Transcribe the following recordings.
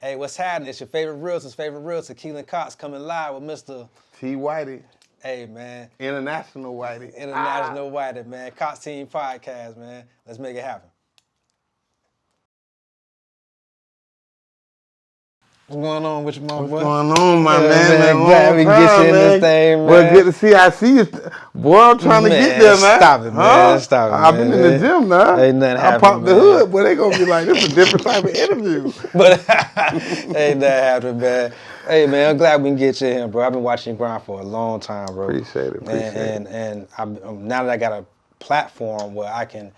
Hey, what's happening? It's your favorite realtor, Keelan Cox, coming live with Mr. T. Whitey. Hey, man. International Whitey. International Whitey, man. Cox Team Podcast, man. Let's make it happen. What's going on with you, my boy? What's going on, my man? Glad we can get you in this thing, man. Well, good to see you. I see you. Boy, I'm trying to get there, man. Stop it, man. Stop it, I've been in the gym now. Ain't nothing happening, I popped the man. hood, boy. They going to be like, this is a different type of interview. But ain't that happening, man. Hey, man, I'm glad we can get you in here, bro. I've been watching you grind for a long time, bro. Appreciate it. And now that I got a platform where I can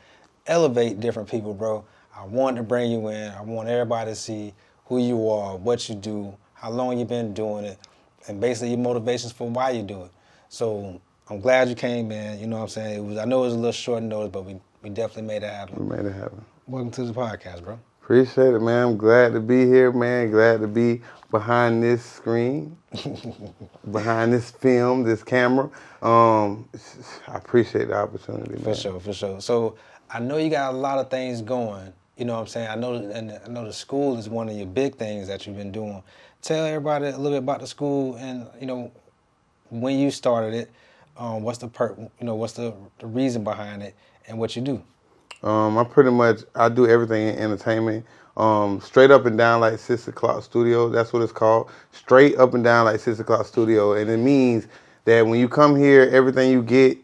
elevate different people, bro, I wanted to bring you in. I want everybody to see who you are, what you do, how long you've been doing it, and basically your motivations for why you do it. So I'm glad you came, man. You know what I'm saying? I know it was a little short notice, but we definitely made it happen. We made it happen. Welcome to the podcast, bro. Appreciate it, man. I'm glad to be here, man. Glad to be behind this screen, behind this film, this camera. I appreciate the opportunity, man. For sure. So I know you got a lot of things going. You know what I'm saying? I know the school is one of your big things that you've been doing. Tell everybody a little bit about the school and, you know, when you started it, what's the reason behind it and what you do? I do everything in entertainment. Straight up and down like 6 o'clock studio. That's what it's called. Straight up and down like 6 o'clock studio. And it means that when you come here, everything you get,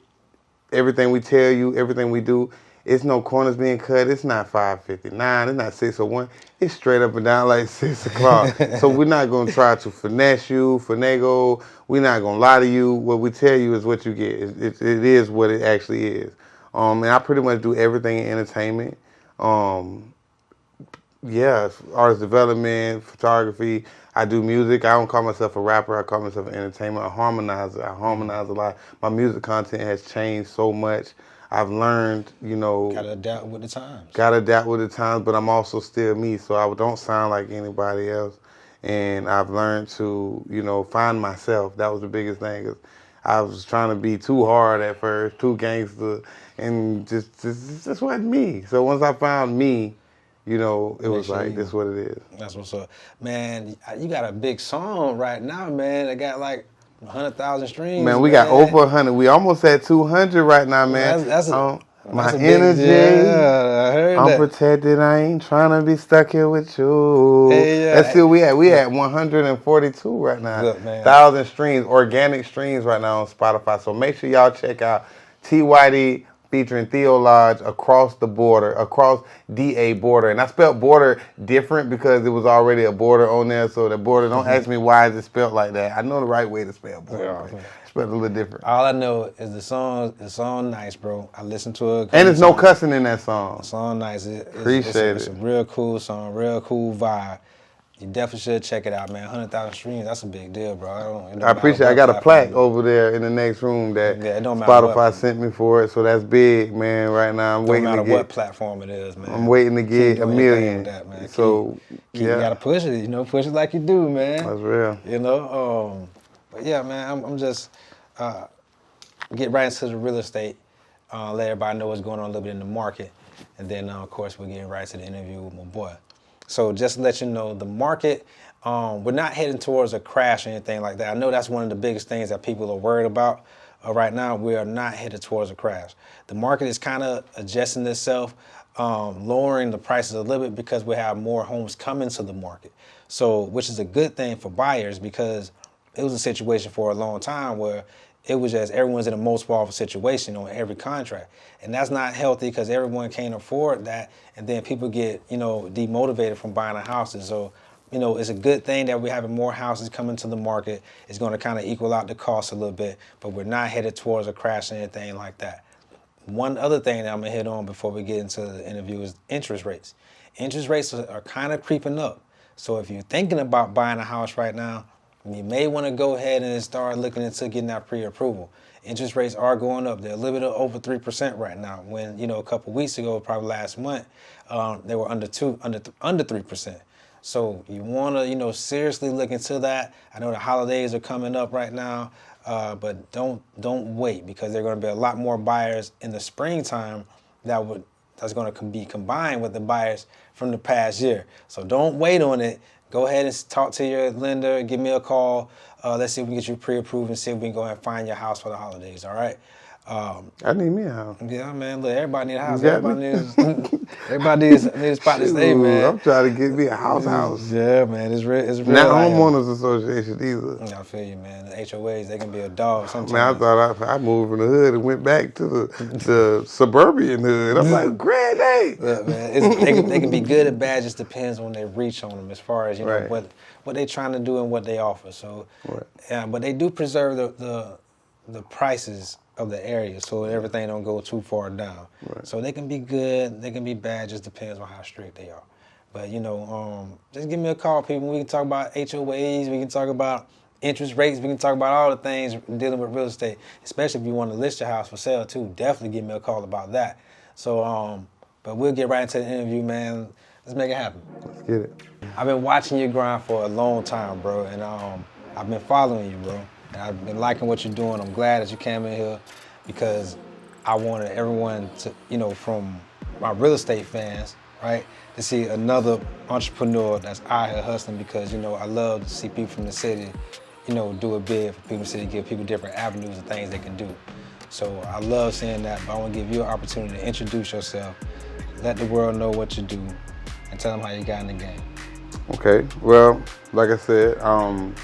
everything we tell you, everything we do, it's no corners being cut. It's not 5:59. It's not 6:01. It's straight up and down like 6 o'clock. So we're not going to try to finesse you, finagle. We're not going to lie to you. What we tell you is what you get. It is what it actually is. And I pretty much do everything in entertainment. Artist development, photography. I do music. I don't call myself a rapper. I call myself an entertainer, a harmonizer. I harmonize a lot. My music content has changed so much. I've learned, you know. Gotta adapt with the times. Gotta adapt with the times, but I'm also still me, so I don't sound like anybody else. And I've learned to, you know, find myself. That was the biggest thing. 'Cause I was trying to be too hard at first, too gangster, and just wasn't me. So once I found me, you know, it was like, this is what it is. That's what's up. Man, you got a big song right now, man. That got like 100,000 streams. Man, we got over 100. We almost at 200 right now, man. My energy. Yeah, I heard I'm that. protected. I ain't trying to be stuck here with you. Hey, yeah. That's still we at 142 right now. Good, man. 1,000 streams, organic streams right now on Spotify. So make sure y'all check out T. Whitey featuring Theo Lodge, Across the Border, Across DA Border. And I spelled border different because it was already a border on there. So the border, don't ask me why is it spelled like that. I know the right way to spell border. Yeah. Spelled a little different. All I know is the song nice, bro. I listened to it. And there's no cussing in that song. The song nice. Appreciate it. It's a real cool song, real cool vibe. You definitely should check it out, man. 100,000 streams, that's a big deal, bro. I appreciate it. I got a plaque over there in the next room that Spotify sent me for it, so that's big, man. Right now, I'm waiting to get. No matter what platform it is, man. I'm waiting to get a million. That, man. So, you gotta push it, you know, push it like you do, man. That's real. You know, but yeah, man, I'm just get right into the real estate, let everybody know what's going on a little bit in the market, and then, of course, we're getting right to the interview with my boy. So just to let you know, the market, we're not heading towards a crash or anything like that. I know that's one of the biggest things that people are worried about. Right now, we are not headed towards a crash. The market is kind of adjusting itself, lowering the prices a little bit because we have more homes coming to the market. So, which is a good thing for buyers because it was a situation for a long time where it was just everyone's in a most powerful situation on every contract. And that's not healthy because everyone can't afford that. And then people get, you know, demotivated from buying a houses. So, you know, it's a good thing that we're having more houses coming to the market. It's going to kind of equal out the cost a little bit, but we're not headed towards a crash or anything like that. One other thing that I'm going to hit on before we get into the interview is interest rates. Interest rates are kind of creeping up. So if you're thinking about buying a house right now, you may want to go ahead and start looking into getting that pre-approval. Interest rates are going up. They're a little bit over 3% right now. When, you know, a couple weeks ago, probably last month, they were under 3%. So you want to, you know, seriously look into that. I know the holidays are coming up right now, but don't wait because there are going to be a lot more buyers in the springtime that's going to be combined with the buyers from the past year. So don't wait on it. go ahead and talk to your lender. Give me a call. Let's see if we can get you pre-approved and see if we can go ahead and find your house for the holidays. All right. I need me a house. Yeah, man. Look, everybody need a house. You got Everybody me? needs. Everybody needs a spot to stay, Shoot, man. I'm trying to get me a house. Yeah, man. It's real. It's real. Not out here. homeowners association either. I feel you, man. The HOAs, they can be a dog sometimes. Man, I thought I moved from the hood and went back to the suburban hood. I'm like, great day. Look, man, they can be good or bad. Just depends on their reach on them as far as you know what they're trying to do and what they offer. So, yeah, but they do preserve the prices of the area, so everything don't go too far down. Right. So they can be good, they can be bad. Just depends on how strict they are. But you know, just give me a call, people. We can talk about HOAs. We can talk about interest rates. We can talk about all the things dealing with real estate, especially if you want to list your house for sale too. Definitely give me a call about that. So, but we'll get right into the interview, man. Let's make it happen. Let's get it. I've been watching your grind for a long time, bro, and I've been following you, bro. And I've been liking what you're doing. I'm glad that you came in here because I wanted everyone to, you know, from my real estate fans, right, to see another entrepreneur that's out here hustling because, you know, I love to see people from the city, you know, do it big for people in the city, give people different avenues and things they can do. So I love seeing that, but I want to give you an opportunity to introduce yourself, let the world know what you do, and tell them how you got in the game. Okay, well, like I said,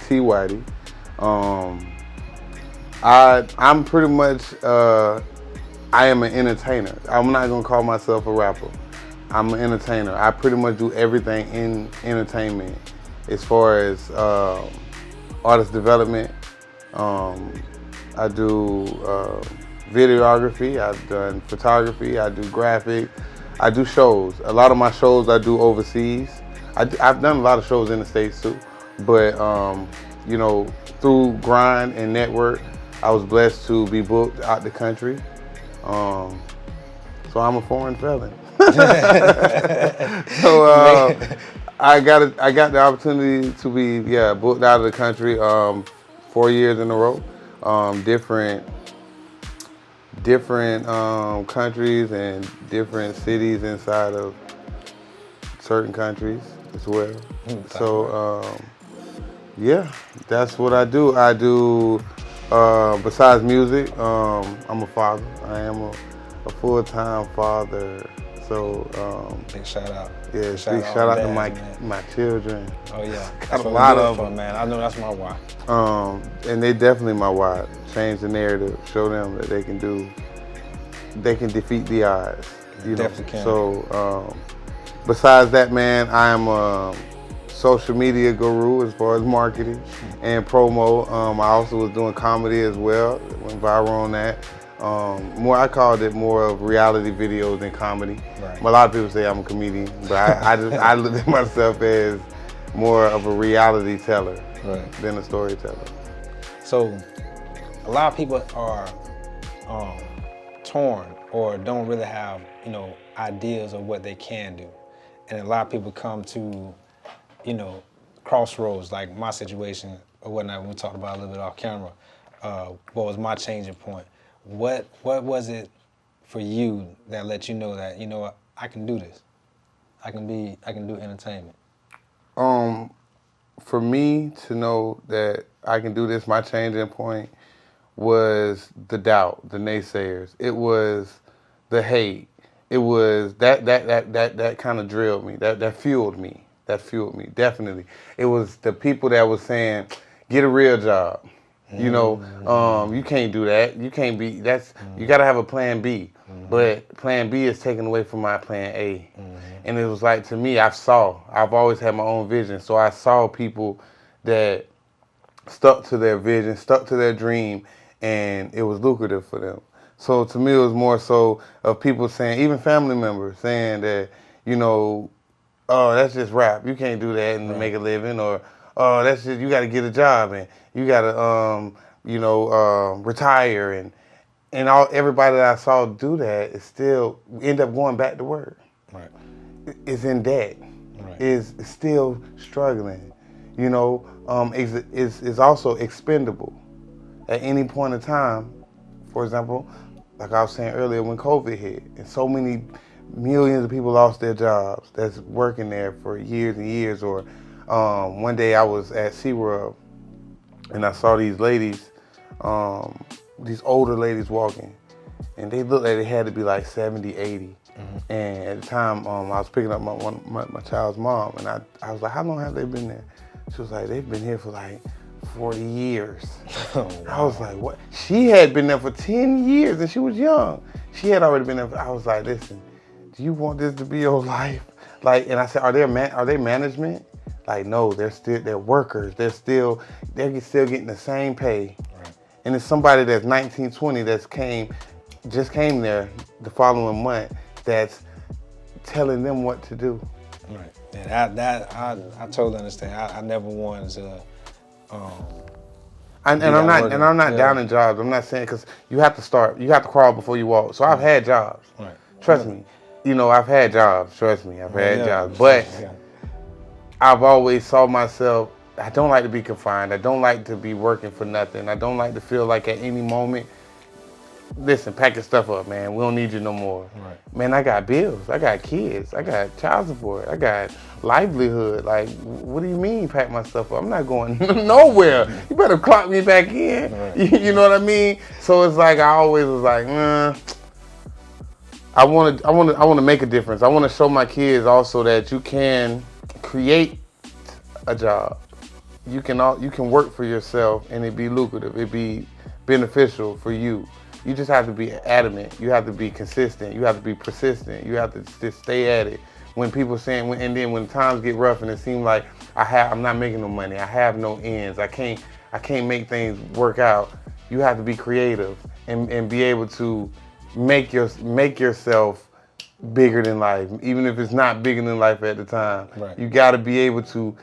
T. Whitey. I'm pretty much, I am an entertainer. I'm not gonna call myself a rapper. I'm an entertainer. I pretty much do everything in entertainment as far as artist development. I do videography, I've done photography, I do graphics, I do shows. A lot of my shows I do overseas. I've done a lot of shows in the States too, but you know, through grind and network, I was blessed to be booked out the country. So I'm a foreign felon. So I got the opportunity to be booked out of the country 4 years in a row. Different countries and different cities inside of certain countries as well. So yeah, that's what I do. I do besides music, I'm a father. I am a full-time father. So big shout out. Yeah, big shout out to my children. Oh yeah, got a lot of them, man. I know that's my why. And they definitely my why. Change the narrative, show them that they can defeat the odds. You definitely can. So besides that, man, I am a social media guru as far as marketing and promo. I also was doing comedy as well. Went viral on that. I called it more of reality videos than comedy. Right. A lot of people say I'm a comedian, but I look at myself as more of a reality teller than a storyteller. So a lot of people are torn or don't really have, you know, ideas of what they can do. And a lot of people come to, you know, crossroads, like my situation or whatnot, when we talked about a little bit off camera. What was my changing point? What was it for you that let you know that, you know what, I can do this. I can do entertainment. For me to know that I can do this, my changing point was the doubt, the naysayers. It was the hate. It was that kind of drilled me. That fueled me. That fueled me, definitely. It was the people that was saying, get a real job. You know, you can't do that. You can't be, you gotta have a plan B. But plan B is taken away from my plan A. And it was like, to me, I've always had my own vision. So I saw people that stuck to their vision, stuck to their dream, and it was lucrative for them. So to me, it was more so of people saying, even family members saying that, you know, oh, that's just rap. You can't do that and make a living. Or, oh, that's just, you got to get a job and you got to, retire. And everybody that I saw do that is still end up going back to work. Right. Is in debt. Right. Is still struggling. You know, is also expendable at any point in time. For example, like I was saying earlier, when COVID hit, and so many millions of people lost their jobs that's working there for years and years, or One day I was at SeaWorld and I saw these ladies, these older ladies walking, and they looked like they had to be like 70, 80. And at the time, I was picking up my child's mom, and I was like, how long have they been there? She was like, they've been here for like 40 years. Oh, wow. I was like, what? She had been there for 10 years, and she was young. She had already been there. I was like, listen, do you want this to be your life? Like, and I said, are they management? Like, no, they're workers. They're still getting the same pay. Right. And it's somebody that's 19, 20 just came there the following month that's telling them what to do. Right. And I totally understand. I never wanted to. I'm not down in jobs. I'm not saying, because you have to crawl before you walk. So I've had jobs. Right. Trust me. I've had jobs. Trust me, I've had jobs. But I've always saw myself, I don't like to be confined. I don't like to be working for nothing. I don't like to feel like at any moment, listen, pack your stuff up, man. We don't need you no more. Right. Man, I got bills. I got kids. I got child support. I got livelihood. Like, what do you mean pack my stuff up? I'm not going nowhere. You better clock me back in. Right. You know what I mean? So it's like, I always was like, I want to make a difference. I want to show my kids also that you can create a job. You can work for yourself and it be lucrative. It be beneficial for you. You just have to be adamant. You have to be consistent. You have to be persistent. You have to just stay at it. When people saying, and then when times get rough and it seems like I'm not making no money. I have no ends. I can't make things work out. You have to be creative and be able to make yourself bigger than life, even if it's not bigger than life at the time. Right. You got to be able to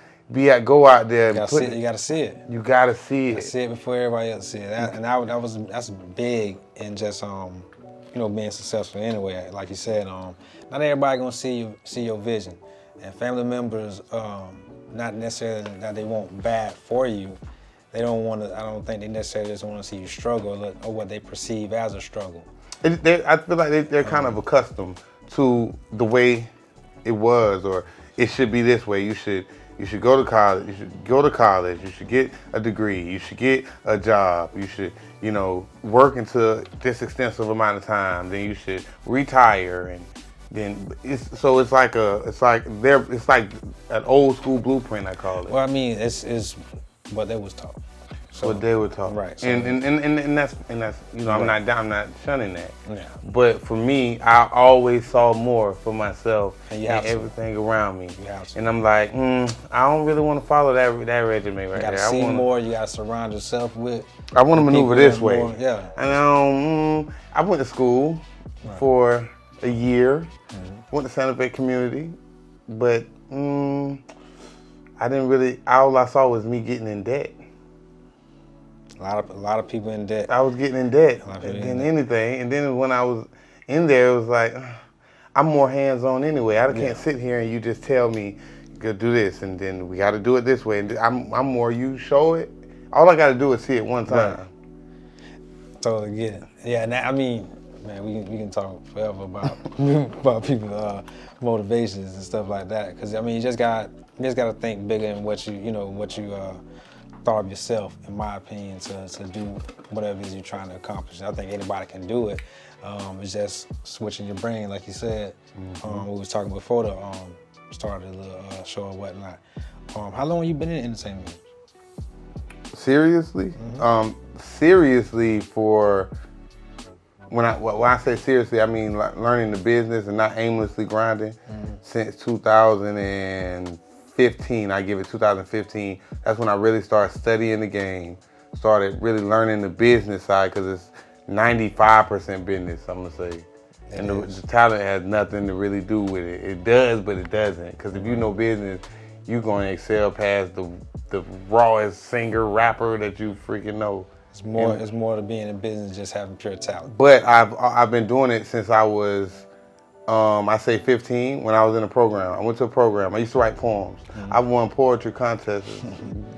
go out there. You got to see it. You got to see it. You got to see it. See it before everybody else see it. That's big in just being successful anyway. Like you said, not everybody gonna see your vision, and family members, not necessarily that they want bad for you. They don't want to. I don't think they necessarily just want to see you struggle or what they perceive as a struggle. I feel like they're kind of accustomed to the way it was, or it should be this way. You should go to college. You should go to college. You should get a degree. You should get a job. You should, work into this extensive amount of time. Then you should retire, and then it's like an old school blueprint, I call it. Well, I mean, it's what they was taught. So, what they were taught, right? So, and that's right. I'm not shunning that. Yeah. But for me, I always saw more for myself and everything around me. And I'm like, I don't really want to follow that regimen right there. You gotta see more. You gotta surround yourself with. I want to maneuver this way. More, yeah. And I went to school for a year. Went to Santa Fe Community, but I didn't really. All I saw was me getting in debt. A lot of people in debt. I was getting in debt than anything. And then when I was in there, it was like, I'm more hands-on anyway. I can't sit here and you just tell me, go do this, and then we got to do it this way. And I'm more, you show it. All I got to do is see it one time. Right. Totally get it. Yeah, and man, we can talk forever about people's motivations and stuff like that. Because, I mean, you just got to think bigger in what you thought of yourself, in my opinion, to do whatever it is you're trying to accomplish. I think anybody can do it. It's just switching your brain, like you said. We was talking before the start of the show or whatnot. How long have you been in entertainment? Seriously? Seriously, for when I say seriously, I mean like learning the business and not aimlessly grinding since 2015. I give it 2015. That's when I really started studying the game, started really learning the business side, because it's 95% business, I'm gonna say. And the talent has nothing to really do with it. It does, but it doesn't. Because if you know business, you're gonna excel past the rawest singer, rapper that you freaking know. It's more to being in business than just having pure talent. But I've been doing it since I was, I say 15, when I was in a program. I went to a program. I used to write poems. I won poetry contests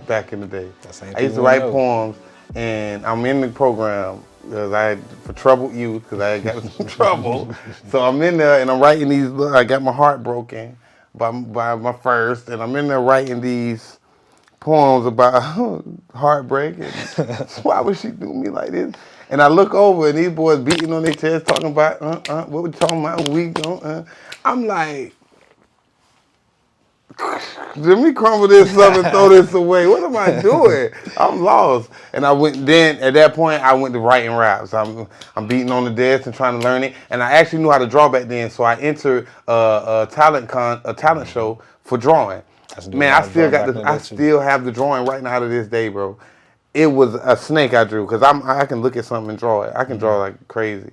back in the day. I used to write poems, and I'm in the program for troubled youth, because I got in trouble. So I'm in there and I'm writing these. I got my heart broken. by my first, and I'm in there writing these poems about heartbreak and why would she do me like this? And I look over and these boys beating on their chest talking about what we talking about I'm like, let me crumble this up and throw this away. What am I doing? I'm lost. And I went then at that point I went to writing raps. I'm beating on the desk and trying to learn it. And I actually knew how to draw back then, so I entered a talent show for drawing. Man, I still have the drawing right now to this day, bro. It was a snake I drew because I can look at something and draw it. I can draw like crazy.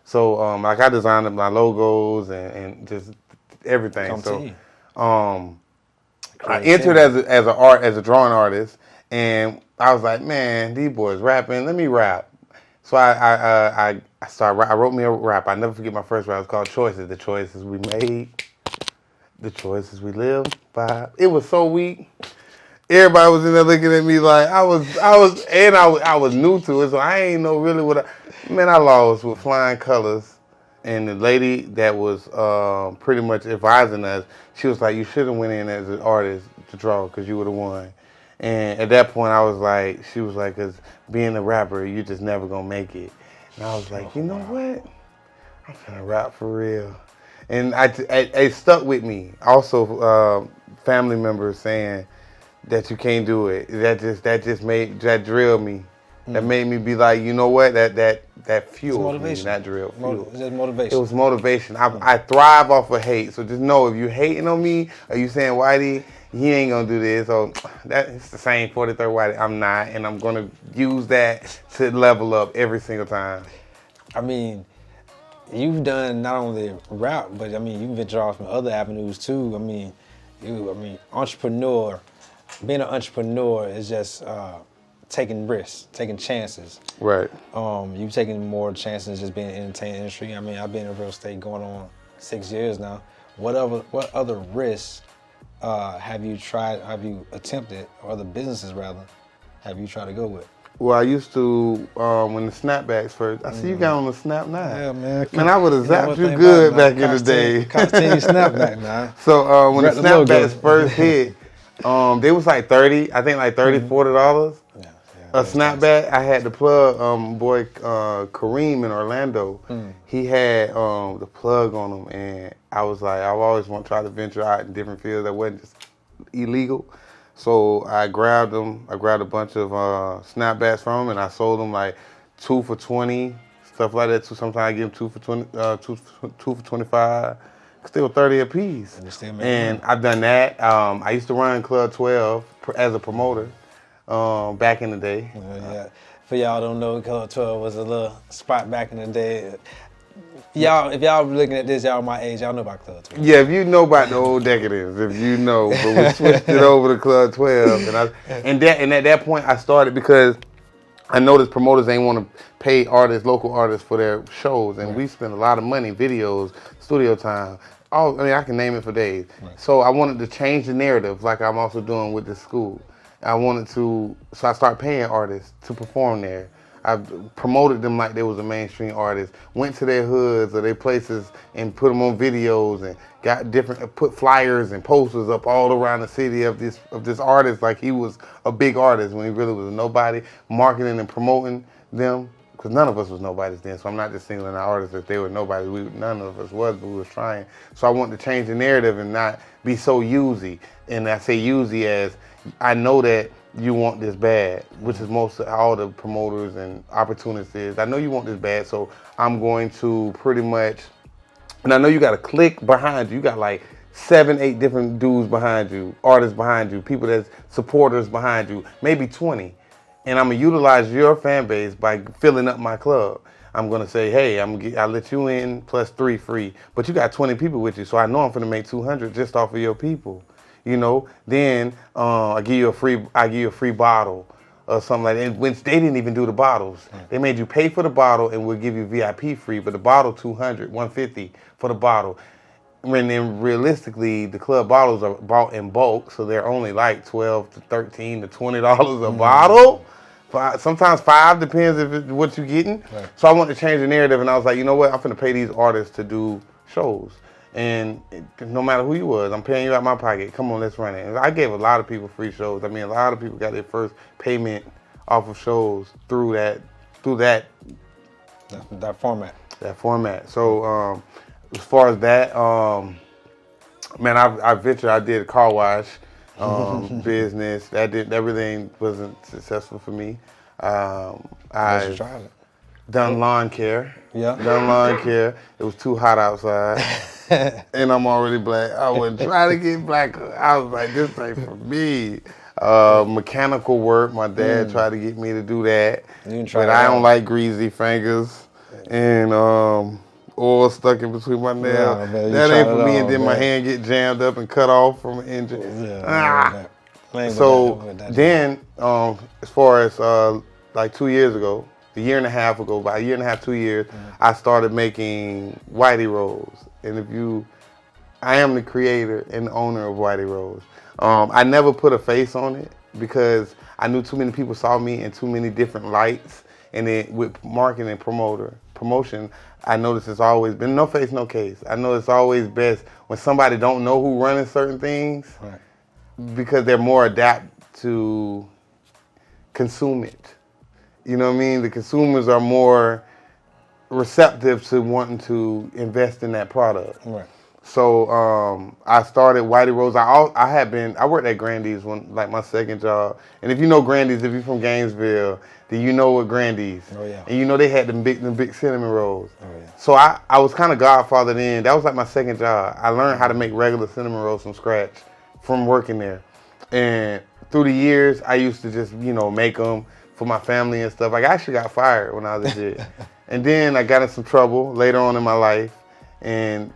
So like I designed my logos and just everything. I entered as a drawing artist, and I was like, man, these boys rapping. Let me rap. So I wrote me a rap. I never forget my first rap. It was called Choices. The choices we made, the choices we live by. It was so weak. Everybody was in there looking at me like I was new to it, so I ain't know really I lost with flying colors. And the lady that was pretty much advising us, she was like, you should have went in as an artist to draw because you would have won. And at that point, she was like, because being a rapper, you just never going to make it. And I was like, you know what? I'm going to rap for real. And it stuck with me. Also, family members saying that you can't do it. That drilled me. That made me be like, you know what? That fueled me. That drill. It's just motivation. It was motivation. I thrive off of hate. So just know if you hating on me or you saying Whitey, he ain't gonna do this. So it's the same 43rd Whitey. I'm not, and I'm gonna use that to level up every single time. I mean, you've done not only rap, but I mean, you've ventured off from other avenues too. I mean, entrepreneur. Being an entrepreneur is just taking risks, taking chances. Right. You've taken more chances just being in the entertainment industry. I mean, I've been in real estate going on 6 years now. What other risks have you attempted, or other businesses rather, have you tried to go with? Well, I used to, when the snapbacks first, I see you got on the snap now. Yeah, man. Man, I would have zapped you good back in the day. Costume snapback, man. So when the snapbacks first hit, they was like 30, I think like $30, $40. Yeah, a snapback. I had the plug, boy Kareem in Orlando. He had the plug on him, and I was like, I've always tried to venture out in different fields that wasn't just illegal. So I grabbed them. I grabbed a bunch of snapbacks from him, and I sold them like 2 for $20, stuff like that. So sometimes I give them 2 for 20, 2 for 25. Still 30 a piece. And I've done that. I used to run Club 12 as a promoter back in the day. Yeah. For y'all don't know, Club 12 was a little spot back in the day. Y'all, if y'all looking at this, y'all my age, y'all know about Club 12. Yeah, if you know about the old decadence, if you know, but we switched it over to Club 12, and at that point I started because I noticed promoters ain't want to pay local artists for their shows, and we spend a lot of money, videos, studio time. I can name it for days. Right. So I wanted to change the narrative, like I'm also doing with this school. So I started paying artists to perform there. I promoted them like they was a mainstream artist, went to their hoods or their places and put them on videos and put flyers and posters up all around the city of this artist like he was a big artist when he really was a nobody, marketing and promoting them. Because none of us was nobodies then, so I'm not just singling out artists if they were nobodies. None of us was, but we was trying. So I wanted to change the narrative and not be so usy. And I say usy as, I know that you want this bad, which is most of all the promoters and opportunists. I know you want this bad, so I'm going to pretty much, and I know you got a clique behind you. You got like 7, 8 different dudes behind you, artists behind you, people that's supporters behind you, maybe 20. And I'm gonna utilize your fan base by filling up my club. I'm gonna say, hey, I'll let you in plus 3 free, but you got 20 people with you, so I know I'm gonna make 200 just off of your people. You know, then I give you a free bottle or something like that. Which they didn't even do the bottles. They made you pay for the bottle and we'll give you VIP free, but the bottle $200, $150 for the bottle. When then realistically, the club bottles are bought in bulk, so they're only like $12 to $13 to $20 a bottle. Sometimes $5, depends if it's what you're getting. Right. So I wanted to change the narrative, and I was like, you know what? I'm finna pay these artists to do shows. And no matter who you was, I'm paying you out my pocket. Come on, let's run it. And I gave a lot of people free shows. I mean, a lot of people got their first payment off of shows through that format. That format. So as far as that, man, I ventured. I did a car wash business. Everything wasn't successful for me. I tried it. done lawn care. Yeah. Done lawn care. It was too hot outside. And I'm already black. I wasn't trying to get black. I was like, this ain't for me. Mechanical work. My dad tried to get me to do that. But I don't like greasy fingers and oil stuck in between my nails. That ain't for me. And then my hand get jammed up and cut off from an engine. So then, as far as like 2 years ago, a year and a half ago, about a year and a half, 2 years, I started making Whitey rolls. And I am the creator and the owner of Whitey rolls. I never put a face on it because I knew too many people saw me in too many different lights. And then with marketing and promotion, I noticed it's always been no face, no case. I know it's always best when somebody don't know who running certain things because they're more adapt to consume it. You know what I mean? The consumers are more receptive to wanting to invest in that product. Right. So I started Whitey Rolls. I worked at Grandy's like my second job. And if you know Grandy's, if you're from Gainesville, then you know what Grandy's. Oh yeah. And you know they had them big cinnamon rolls. Oh yeah. So I was kind of godfather then. That was like my second job. I learned how to make regular cinnamon rolls from scratch from working there. And through the years, I used to just make them for my family and stuff. Like I actually got fired when I was a kid. And then I got in some trouble later on in my life. And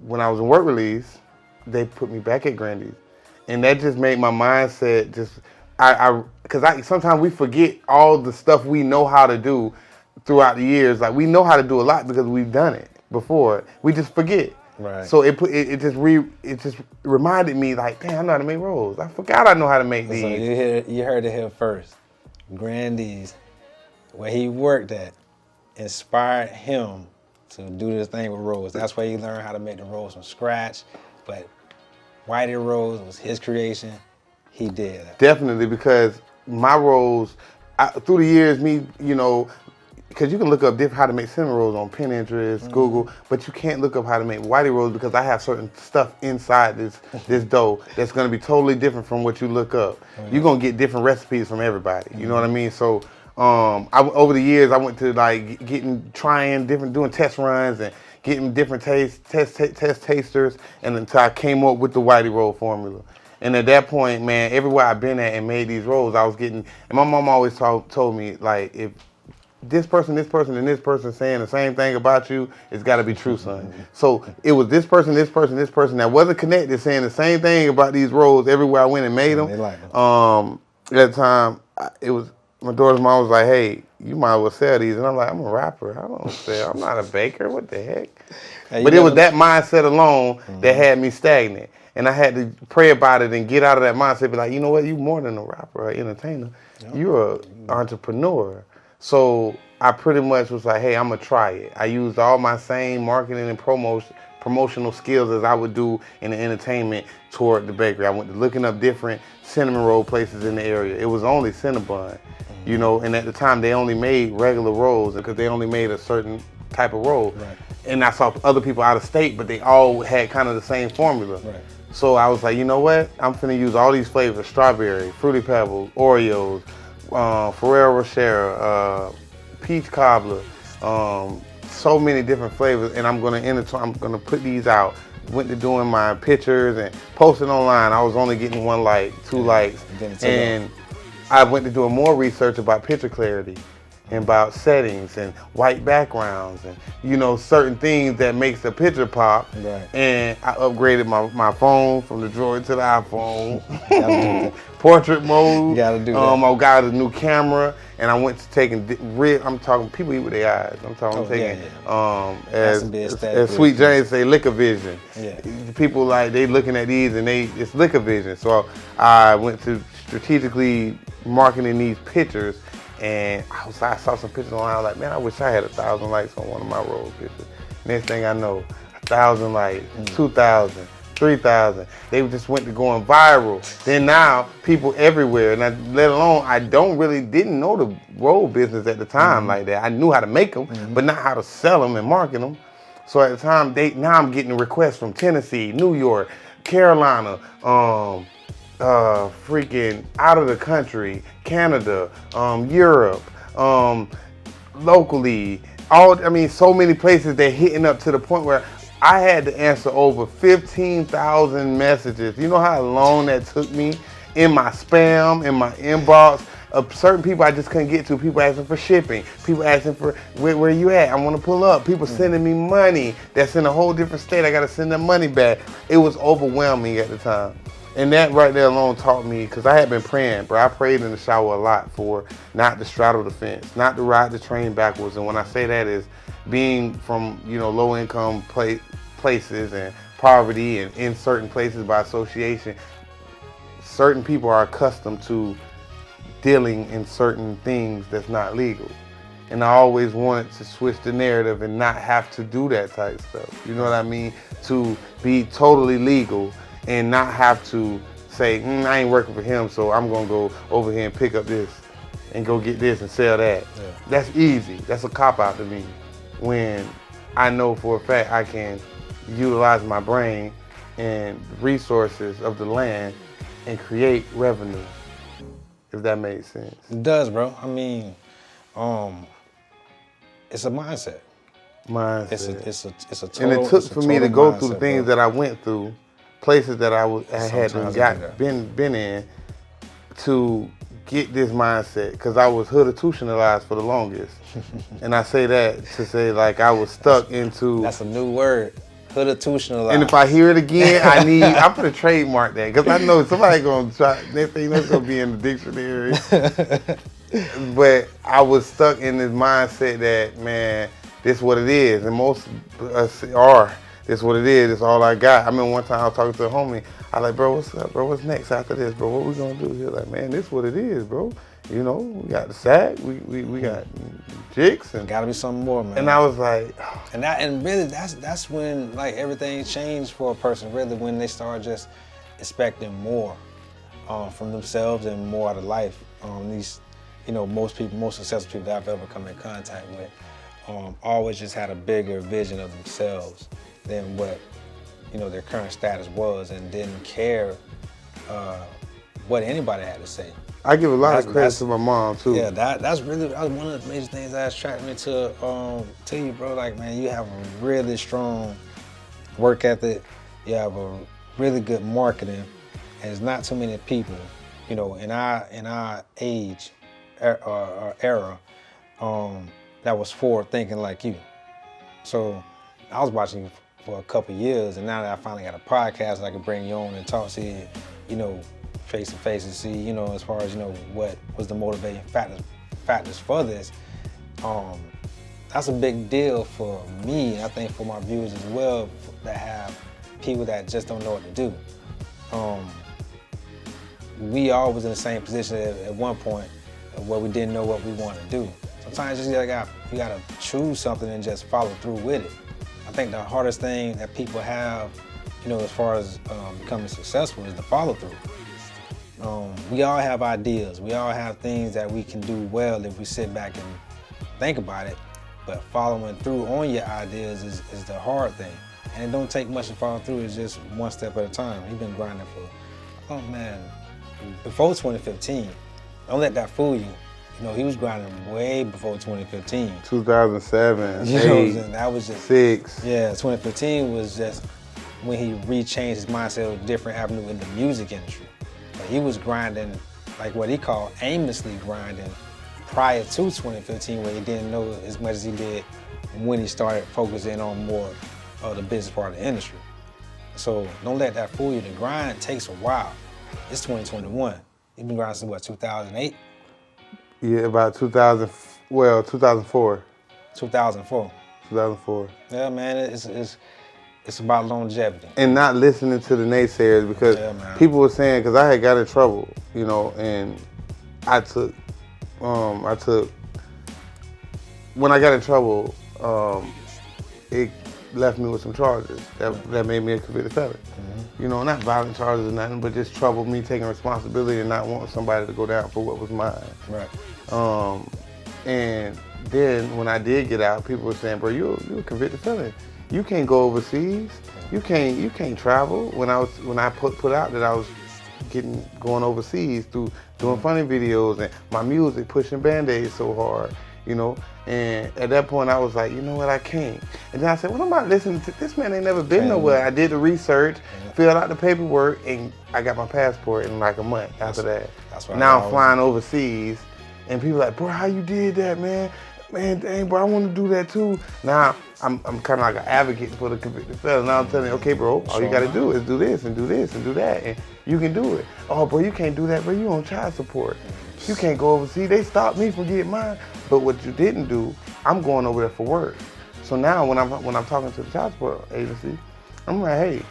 when I was in work release, they put me back at Grandy's. And that just made my mindset because sometimes we forget all the stuff we know how to do throughout the years. Like we know how to do a lot because we've done it before. We just forget. Right. So it just reminded me like, damn, I know how to make rolls. I forgot I know how to make these. So you heard it here first. Grandy's, where he worked at, inspired him to do this thing with rolls. That's where he learned how to make the rolls from scratch. But Whitey Rolls was his creation. He did that. Definitely, because my rolls, through the years, because you can look up how to make cinnamon rolls on Pinterest, Google, but you can't look up how to make Whitey Rolls because I have certain stuff inside this dough that's going to be totally different from what you look up. You're going to get different recipes from everybody. You know what I mean? So over the years, I went to doing test runs and getting different test tasters, and until I came up with the Whitey Roll formula. And at that point, man, everywhere I've been at and made these rolls, I was getting, and my mom always told me, like, if this person, and this person saying the same thing about you, it's got to be true, son. So it was this person that wasn't connected saying the same thing about these rolls everywhere I went and made them. They like them. At the time, my daughter's mom was like, hey, you might as well sell these. And I'm like, I'm a rapper. I don't sell. I'm not a baker. What the heck? Hey, but it was that mindset alone that had me stagnant. And I had to pray about it and get out of that mindset. Be like, you know what? You more than a rapper or entertainer. Yep. You're an entrepreneur. So I pretty much was like, hey, I'm going to try it. I used all my same marketing and promotional skills as I would do in the entertainment toward the bakery. I went to looking up different cinnamon roll places in the area. It was only Cinnabon, and at the time they only made regular rolls because they only made a certain type of roll. Right. And I saw other people out of state, but they all had kind of the same formula. Right. So I was like, you know what? I'm finna use all these flavors: strawberry, Fruity Pebbles, Oreos, Ferrero Rocher, peach cobbler, so many different flavors, and I'm gonna put these out. Went to doing my pictures and posting online. I was only getting 1 like, 2 likes, and I went to doing more research about picture clarity and about settings and white backgrounds and certain things that makes the picture pop. Right. And I upgraded my phone from the Droid to the iPhone. Portrait mode. You gotta do that. I got a new camera, and I went to taking I'm talking people eat with their eyes. I'm talking as Sweet James say, liquor vision. Yeah. People they looking at these and it's liquor vision. So I went to strategically marketing these pictures. And I saw some pictures online. I was like, man, I wish I had 1,000 likes on one of my roll pictures. Next thing I know, 1,000 likes, 2,000, 3,000. They just went to going viral. Then now people everywhere, and let alone didn't know the road business at the time like that. I knew how to make them, but not how to sell them and market them. So at the time, now I'm getting requests from Tennessee, New York, Carolina, freaking out of the country, Canada, Europe, locally, so many places they're hitting up to the point where I had to answer over 15,000 messages. You know how long that took me in my spam, in my inbox? Certain people I just couldn't get to. People asking for shipping. People asking for where you at? I want to pull up. People sending me money that's in a whole different state. I got to send them money back. It was overwhelming at the time. And that right there alone taught me, because I had been praying, bro. I prayed in the shower a lot for not to straddle the fence, not to ride the train backwards. And when I say that is being from, low income places and poverty and in certain places by association, certain people are accustomed to dealing in certain things that's not legal. And I always wanted to switch the narrative and not have to do that type stuff. You know what I mean? To be totally legal and not have to say, I ain't working for him, so I'm gonna go over here and pick up this and go get this and sell that. Yeah. That's easy. That's a cop-out to me. When I know for a fact I can utilize my brain and resources of the land and create revenue, if that makes sense. It does, bro. It's a mindset. It's a total. And it took for me to go through the things that I went through, places that I had been in, to get this mindset, because I was hood-institutionalized for the longest. And I say that to say, like, I was stuck into... That's a new word, hood-institutionalized. And if I hear it again, I'm going to trademark that, because I know somebody going to try, next thing that's going to be in the dictionary. But I was stuck in this mindset that, man, this is what it is. And most are. This is what it is. It's all I got. I remember one time I was talking to a homie. I was like, bro, what's up, bro? What's next after this, bro? What we gonna do? He was like, man, this is what it is, bro. We got the sack. We got jigs and gotta be something more, man. And I was like, and really that's when like everything changed for a person. Really, when they start just expecting more from themselves and more out of life. Most successful people that I've ever come in contact with always just had a bigger vision of themselves than what their current status was, and didn't care what anybody had to say. I give a lot of credit to my mom too. Yeah, that's one of the major things that attracted me to you, bro. Like, man, you have a really strong work ethic. You have a really good marketing, and there's not too many people, in our age or era that was forward thinking like you. So I was watching you for a couple years, and now that I finally got a podcast, I can bring you on and talk to you, face to face, and see, as far as, what was the motivating factors for this. That's a big deal for me, and I think for my viewers as well, that have people that just don't know what to do. We all was in the same position at one point where we didn't know what we wanted to do. Sometimes you gotta choose something and just follow through with it. I think the hardest thing that people have, as far as becoming successful, is the follow through. We all have ideas. We all have things that we can do well if we sit back and think about it. But following through on your ideas is the hard thing. And it don't take much to follow through. It's just one step at a time. He's been grinding before 2015. Don't let that fool you. He was grinding way before 2015. 2007, that was just 6. Yeah, 2015 was just when he rechanged his mindset of a different avenue in the music industry. But he was grinding, like what he called aimlessly grinding, prior to 2015, where he didn't know as much as he did when he started focusing on more of the business part of the industry. So don't let that fool you. The grind takes a while. It's 2021. He's been grinding since what, 2008? Yeah, about 2004. 2004. 2004. Yeah, man, it's about longevity. And not listening to the naysayers, because people were saying, because I had got in trouble, and I took, when I got in trouble, left me with some charges that made me a convicted felon. You know, not violent charges or nothing, but just troubled me taking responsibility and not wanting somebody to go down for what was mine. Right. And then when I did get out, people were saying, bro, you're a convicted felon. You can't go overseas. You can't travel. When I put out that I was going overseas through doing funny videos and my music pushing Band-Aids so hard, you know. And at that point I was like, you know what, I can't. And then I said, well, I'm not listening to this man. Ain't never been nowhere. I did the research, filled out the paperwork, and I got my passport in like a month after that. That's right. Now I'm flying overseas, and people like, bro, how you did that, man? Man, dang, bro, I want to do that too. Now I'm kind of like an advocate for the convicted felon. Now I'm telling you, okay, bro, all you got to do is do this and do this and do that, and you can do it. Oh, bro, you can't do that, bro. You on child support. You can't go overseas. They stopped me from getting mine. But what you didn't do, I'm going over there for work. So now when I'm talking to the child support agency, I'm like, hey,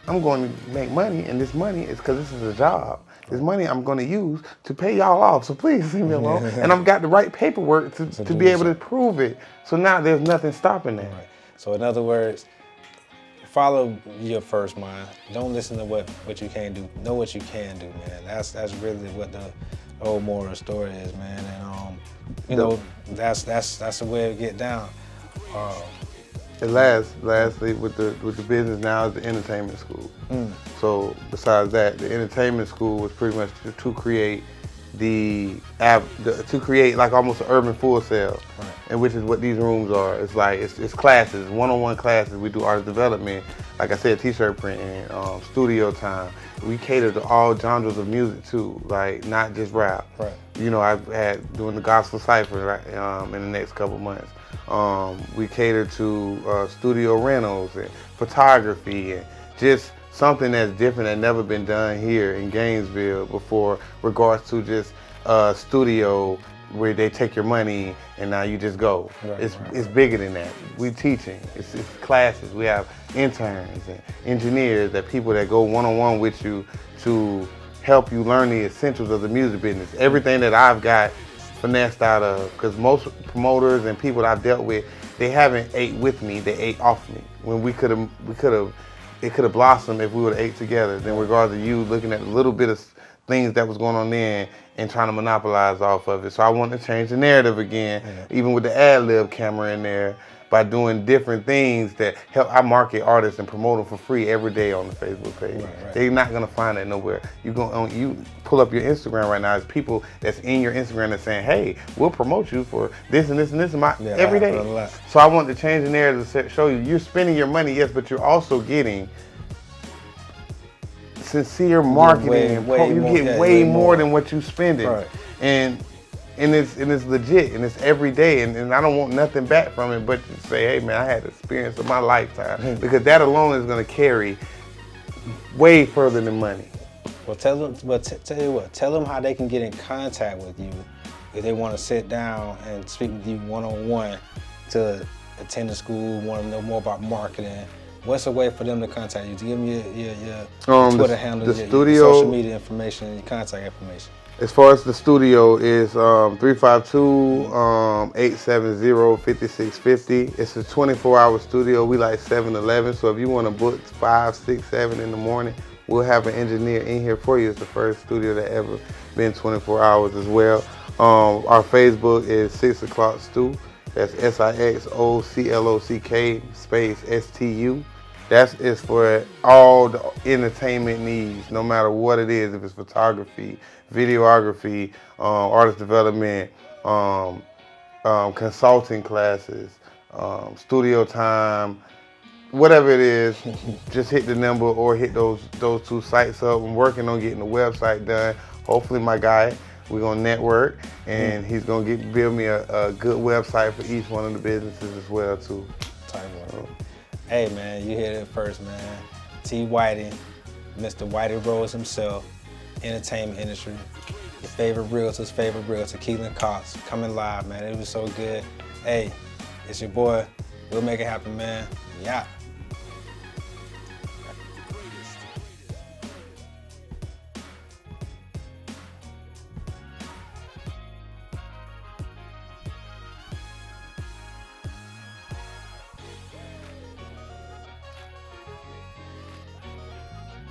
I'm going to make money, and this money is because this is a job. This money I'm going to use to pay y'all off. So please leave me alone. And I've got the right paperwork to be able to prove it. So now there's nothing stopping that. Right. So in other words, follow your first mind. Don't listen to what you can't do. Know what you can do, man. That's really what the old moral story is, man. And you know, that's the way to get down. And lastly, with the business now is the entertainment school. So besides that, the entertainment school was pretty much to create to create like almost an urban full sale, right. And which is what these rooms are. It's like it's classes, one-on-one classes. We do artist development, like I said, t-shirt printing, studio time. We cater to all genres of music too, like not just rap. Right. You know, I've had doing the gospel cypher right, in the next couple months. We cater to studio rentals and photography and just something that's different that never been done here in Gainesville before, regards to just studio where they take your money and now you just go. Right, it's bigger than that. We teaching, it's classes. We have interns and engineers, that people that go one-on-one with you to help you learn the essentials of the music business. Everything that I've got finessed out of, because most promoters and people that I've dealt with, they haven't ate with me, they ate off me. When it could have blossomed if we would have ate together. In regards to you looking at a little bit of things that was going on then and trying to monopolize off of it. So I wanted to change the narrative again, even with the ad-lib camera in there, by doing different things that help. I market artists and promote them for free every day on the Facebook page. Right. They're not gonna find that nowhere. You pull up your Instagram right now. There's people that's in your Instagram that's saying, "Hey, we'll promote you for this and this and this every day." So I wanted to change the narrative to show you you're spending your money, yes, but you're also getting sincere marketing. You get way more than what you're spending, right. And it's legit, and it's every day, and I don't want nothing back from it but to say, hey man, I had the experience of my lifetime, because that alone is going to carry way further than money. Well, tell them how they can get in contact with you if they want to sit down and speak with you one-on-one to attend the school, want to know more about marketing. What's a way for them to contact you? To give them your Twitter handle, your social media information, and your contact information. As far as the studio is 352-870-5650. It's a 24-hour studio. We like 7-Eleven, so if you want to book 5, 6, 7 in the morning, we'll have an engineer in here for you. It's the first studio that ever been 24 hours as well. Our Facebook is 6 o'clock Stu. That's SIXOCLOCK space STU. That is for all the entertainment needs, no matter what it is. If it's photography, videography, artist development, consulting classes, studio time, whatever it is, just hit the number or hit those 2 sites up. I'm working on getting the website done. Hopefully my guy, we're gonna network, and he's gonna build me a good website for each one of the businesses as well too. Hey man, you heard it first, man. T. Whitey, Mr. Whitey Rose himself, entertainment industry. Your favorite realtor, Keelan Cox, coming live, man. It was so good. Hey, it's your boy. We'll make it happen, man. Yeah.